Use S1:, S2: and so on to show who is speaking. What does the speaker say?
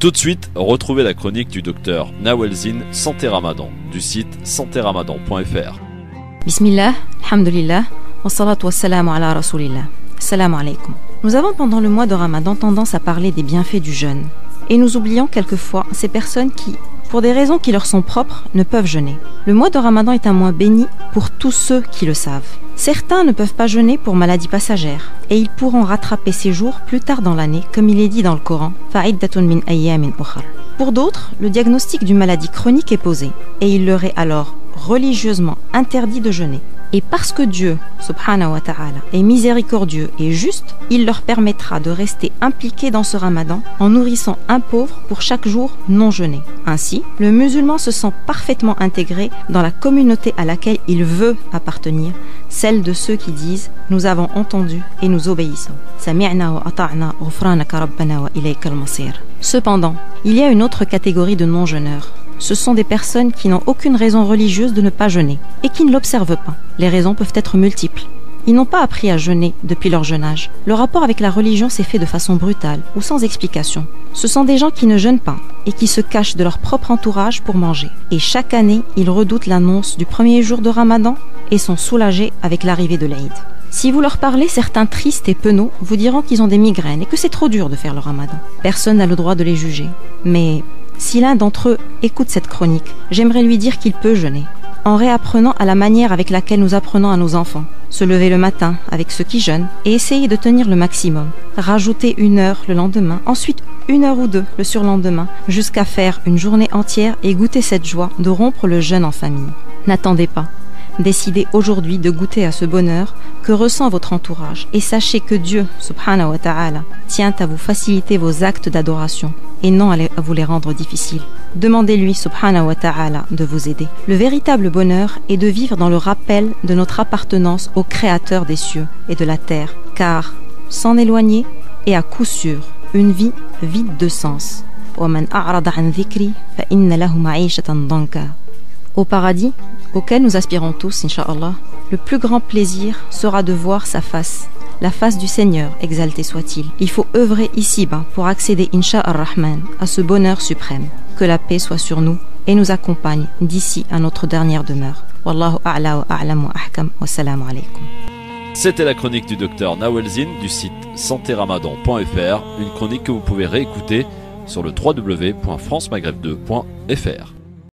S1: Tout de suite, retrouvez la chronique du docteur Nawel Zine Santé Ramadan du site santeramadan.fr.
S2: Bismillah, alhamdulillah, wa salatu wa salamu ala rasulillah. Assalamu alaikum. Nous avons pendant le mois de Ramadan tendance à parler des bienfaits du jeûne. Et nous oublions quelquefois ces personnes qui, pour des raisons qui leur sont propres, ne peuvent jeûner. Le mois de Ramadan est un mois béni pour tous ceux qui le savent. Certains ne peuvent pas jeûner pour maladie passagère et ils pourront rattraper ces jours plus tard dans l'année, comme il est dit dans le Coran. Fa'iddatun min ayyamin ukhar. Pour d'autres, le diagnostic d'une maladie chronique est posé et il leur est alors religieusement interdit de jeûner. Et parce que Dieu, subhanahu wa ta'ala, est miséricordieux et juste, il leur permettra de rester impliqués dans ce ramadan en nourrissant un pauvre pour chaque jour non jeûné. Ainsi, le musulman se sent parfaitement intégré dans la communauté à laquelle il veut appartenir, celle de ceux qui disent « Nous avons entendu et nous obéissons ». Cependant, il y a une autre catégorie de non-jeûneurs. Ce sont des personnes qui n'ont aucune raison religieuse de ne pas jeûner et qui ne l'observent pas. Les raisons peuvent être multiples. Ils n'ont pas appris à jeûner depuis leur jeune âge. Le rapport avec la religion s'est fait de façon brutale ou sans explication. Ce sont des gens qui ne jeûnent pas et qui se cachent de leur propre entourage pour manger. Et chaque année, ils redoutent l'annonce du premier jour de Ramadan et sont soulagés avec l'arrivée de l'Aïd. Si vous leur parlez, certains tristes et penauds vous diront qu'ils ont des migraines et que c'est trop dur de faire le Ramadan. Personne n'a le droit de les juger. Mais si l'un d'entre eux écoute cette chronique, j'aimerais lui dire qu'il peut jeûner, en réapprenant à la manière avec laquelle nous apprenons à nos enfants. Se lever le matin avec ceux qui jeûnent et essayer de tenir le maximum. Rajouter 1 heure le lendemain, ensuite 1 heure ou 2 le surlendemain, jusqu'à faire une journée entière et goûter cette joie de rompre le jeûne en famille. N'attendez pas. Décidez aujourd'hui de goûter à ce bonheur que ressent votre entourage et sachez que Dieu, subhanahu wa ta'ala, tient à vous faciliter vos actes d'adoration et non à vous les rendre difficiles. Demandez-lui, subhanahu wa ta'ala, de vous aider. Le véritable bonheur est de vivre dans le rappel de notre appartenance au Créateur des cieux et de la terre, car s'en éloigner est à coup sûr une vie vide de sens. وَمَنْ أَعْرَضَ عَنْ ذِكْرِي فَإِنَّ لَهُ مَعِيشَةً ضَنْكًا. Au paradis, auquel nous aspirons tous, Inch'Allah, le plus grand plaisir sera de voir sa face, la face du Seigneur, exalté soit-il. Il faut œuvrer ici-bas pour accéder, Inch'Ar-Rahman, à ce bonheur suprême. Que la paix soit sur nous et nous accompagne d'ici à notre dernière demeure. Wallahu a'la wa a'lam wa ahkam wa salamu alaykum.
S1: C'était la chronique du docteur Nawel Zine du site santeramadan.fr, une chronique que vous pouvez réécouter sur le www.francemaghreb2.fr.